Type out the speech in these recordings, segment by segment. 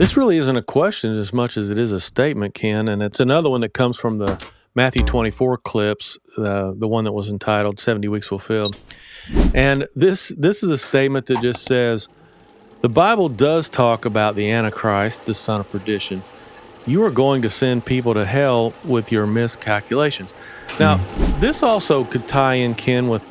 This really isn't a question as much as it is a statement, Ken, and it's another one that comes from the Matthew 24 clips, the one that was entitled 70 Weeks Fulfilled. And this is a statement that just says, the Bible does talk about the Antichrist, the son of perdition. You are going to send people to hell with your miscalculations. Now, this also could tie in, Ken, with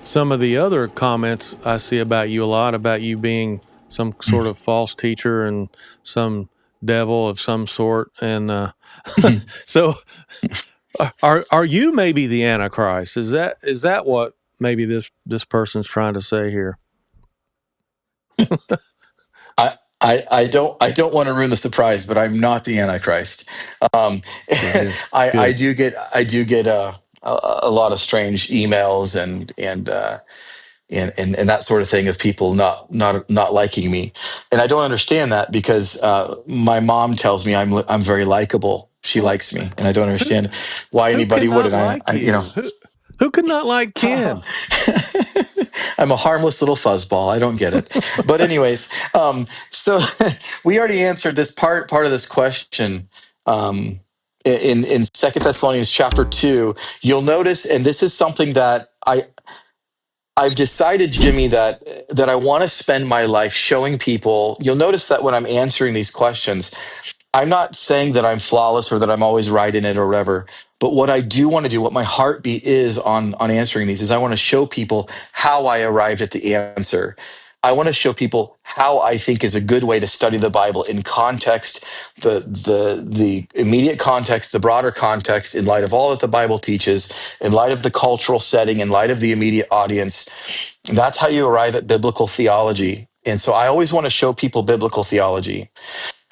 some of the other comments I see about you a lot, about you being some sort of false teacher and some devil of some sort. And so are you maybe the Antichrist? Is that what maybe this person's trying to say here? I don't want to ruin the surprise, but I'm not the Antichrist. I do get a lot of strange emails and that sort of thing of people not liking me, and I don't understand that because my mom tells me I'm very likable. She likes me, and I don't understand why anybody wouldn't. Who could not like Ken? I'm a harmless little fuzzball. I don't get it. But anyways, so we already answered this part of this question in 2 Thessalonians chapter 2. You'll notice, and this is something that I've decided, Jimmy, that I want to spend my life showing people. You'll notice that when I'm answering these questions, I'm not saying that I'm flawless or that I'm always right in it or whatever. But what I do want to do, what my heartbeat is on answering these, is I want to show people how I arrived at the answer. I want to show people how I think is a good way to study the Bible in context, the immediate context, the broader context, in light of all that the Bible teaches, in light of the cultural setting, in light of the immediate audience. That's how you arrive at biblical theology. And so I always want to show people biblical theology.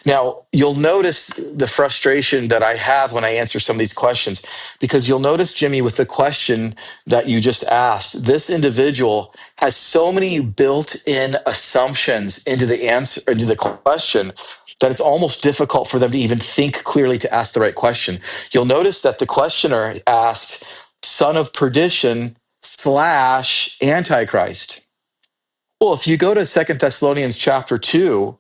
Now, you'll notice the frustration that I have when I answer some of these questions, because you'll notice, Jimmy, with the question that you just asked, this individual has so many built-in assumptions into the answer, into the question, that it's almost difficult for them to even think clearly to ask the right question. You'll notice that the questioner asked, son of perdition / Antichrist. Well, if you go to 2 Thessalonians chapter 2,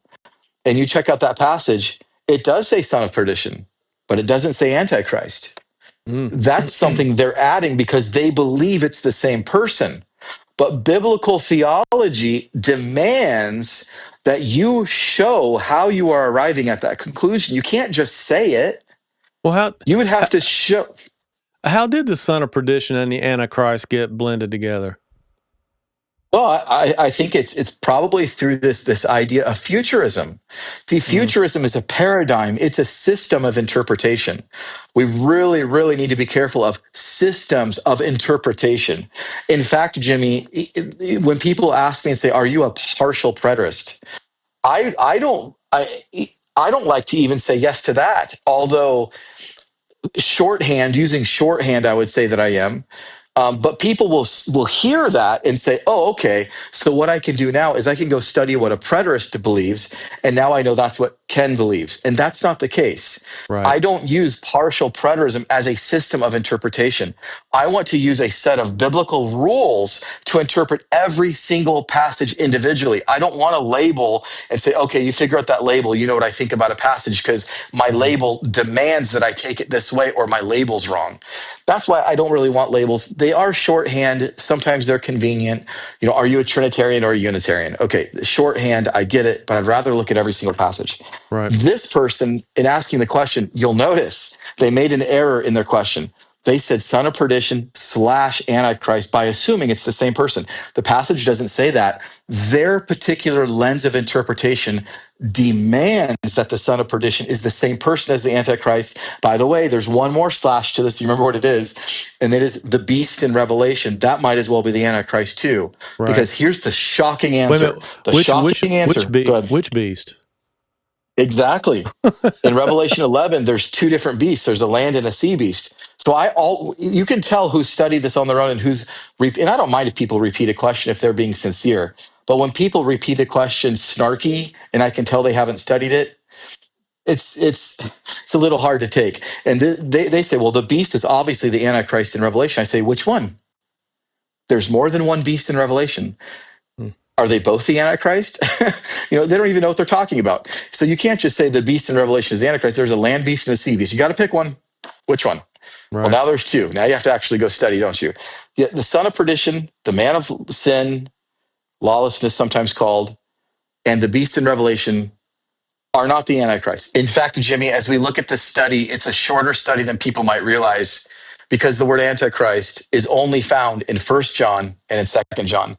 and you check out that passage, it does say son of perdition, but it doesn't say Antichrist. That's something they're adding because they believe it's the same person. But biblical theology demands that you show how you are arriving at that conclusion. You can't just say it. Well, you would have to show. How did the son of perdition and the Antichrist get blended together? Well, I think it's probably through this idea of futurism. See, futurism is a paradigm. It's a system of interpretation. We really, really need to be careful of systems of interpretation. In fact, Jimmy, when people ask me and say, "Are you a partial preterist?" I don't like to even say yes to that. Although using shorthand, I would say that I am. But people will hear that and say, "Oh, okay. So what I can do now is I can go study what a preterist believes, and now I know that's what Ken believes." And that's not the case. Right. I don't use partial preterism as a system of interpretation. I want to use a set of biblical rules to interpret every single passage individually. I don't want to label and say, "Okay, you figure out that label. You know what I think about a passage because my label demands that I take it this way, or my label's wrong." That's why I don't really want labels. They are shorthand. Sometimes they're convenient. Are you a Trinitarian or a Unitarian? Okay, shorthand, I get it, but I'd rather look at every single passage. Right. This person, in asking the question, you'll notice they made an error in their question. They said son of perdition / Antichrist by assuming it's the same person. The passage doesn't say that. Their particular lens of interpretation demands that the son of perdition is the same person as the Antichrist. By the way, there's one more / to this. You remember what it is? And it is the beast in Revelation. That might as well be the Antichrist too. Right. Because here's the shocking answer. Which beast? Exactly. In Revelation 11, there's two different beasts. There's a land and a sea beast. So you can tell who studied this on their own and and I don't mind if people repeat a question if they're being sincere. But when people repeat a question snarky and I can tell they haven't studied it, it's a little hard to take. And they say, well, the beast is obviously the Antichrist in Revelation. I say, which one? There's more than one beast in Revelation. Are they both the Antichrist? They don't even know what they're talking about. So you can't just say the beast in Revelation is the Antichrist. There's a land beast and a sea beast. You got to pick one. Which one? Right. Well, now there's two. Now you have to actually go study, don't you? The son of perdition, the man of sin, lawlessness sometimes called, and the beast in Revelation are not the Antichrist. In fact, Jimmy, as we look at this study, it's a shorter study than people might realize because the word Antichrist is only found in 1 John and in 2 John.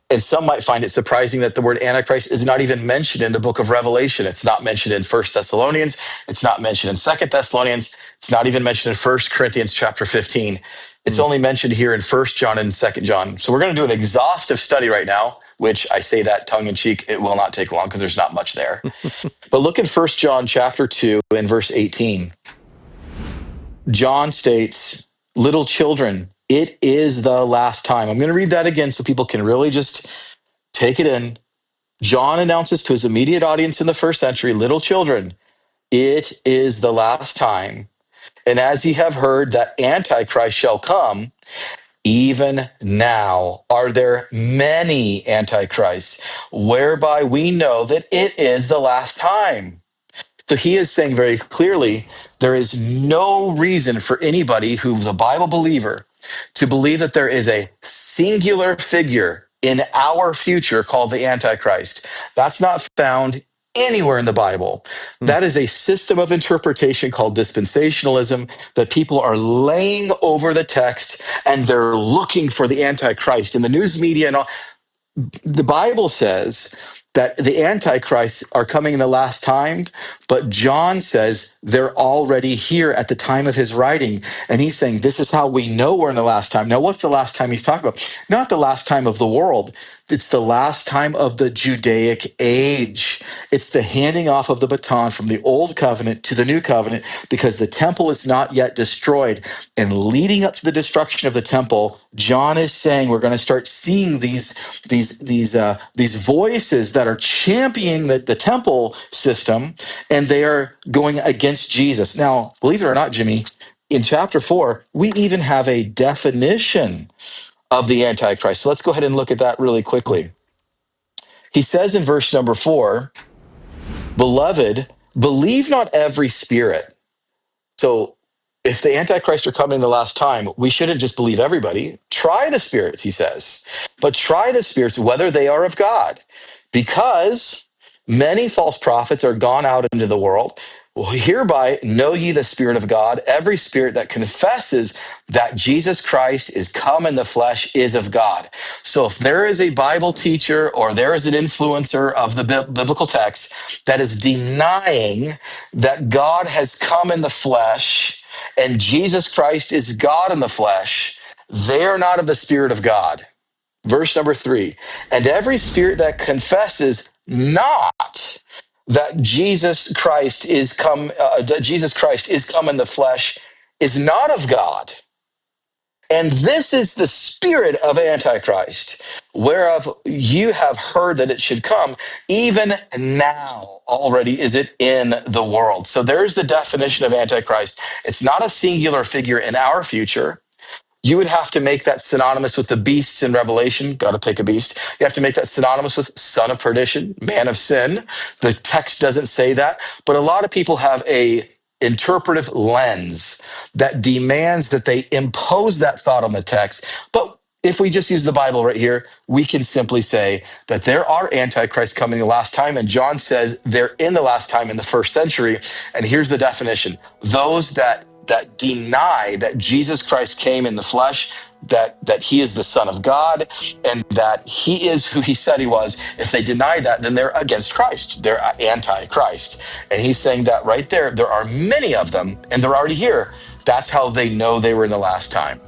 And some might find it surprising that the word Antichrist is not even mentioned in the book of Revelation. It's not mentioned in 1 Thessalonians. It's not mentioned in 2 Thessalonians. It's not even mentioned in 1 Corinthians chapter 15. It's only mentioned here in 1 John and 2 John. So we're going to do an exhaustive study right now, which I say that tongue in cheek. It will not take long because there's not much there. But look in 1 John chapter 2 and verse 18. John states, little children, it is the last time. I'm going to read that again so people can really just take it in. John announces to his immediate audience in the first century, little children, it is the last time. And as ye have heard that Antichrist shall come, even now are there many Antichrists, whereby we know that it is the last time. So he is saying very clearly, there is no reason for anybody who's a Bible believer to believe that there is a singular figure in our future called the Antichrist. That's not found anywhere in the Bible. That is a system of interpretation called dispensationalism that people are laying over the text and they're looking for the Antichrist in the news media and all. The Bible says that the Antichrists are coming in the last time, but John says they're already here at the time of his writing. And he's saying, this is how we know we're in the last time. Now, what's the last time he's talking about? Not the last time of the world. It's the last time of the Judaic age. It's the handing off of the baton from the old covenant to the new covenant because the temple is not yet destroyed. And leading up to the destruction of the temple, John is saying we're going to start seeing these voices that are championing the temple system, and they are going against Jesus. Now, believe it or not, Jimmy, in chapter 4, we even have a definition of the Antichrist. So let's go ahead and look at that really quickly. He says in verse number 4, beloved, believe not every spirit. So if the Antichrist are coming the last time, we shouldn't just believe everybody. Try the spirits, he says. But try the spirits whether they are of God, because many false prophets are gone out into the world. Well, hereby know ye the Spirit of God. Every spirit that confesses that Jesus Christ is come in the flesh is of God. So if there is a Bible teacher or there is an influencer of the biblical text that is denying that God has come in the flesh and Jesus Christ is God in the flesh, they are not of the Spirit of God. Verse number 3, and every spirit that confesses not that Jesus Christ is come in the flesh is not of God. And this is the spirit of Antichrist, whereof you have heard that it should come, even now already is it in the world. So there's the definition of Antichrist. It's not a singular figure in our future. You would have to make that synonymous with the beasts in Revelation. Got to pick a beast. You have to make that synonymous with son of perdition, man of sin. The text doesn't say that, but a lot of people have a interpretive lens that demands that they impose that thought on the text. But if we just use the Bible right here, we can simply say that there are antichrists coming the last time, and John says they're in the last time in the first century. And here's the definition: those that deny that Jesus Christ came in the flesh, that he is the Son of God, and that he is who he said he was. If they deny that, then they're against Christ. They're anti-Christ. And he's saying that right there. There are many of them, and they're already here. That's how they know they were in the last time.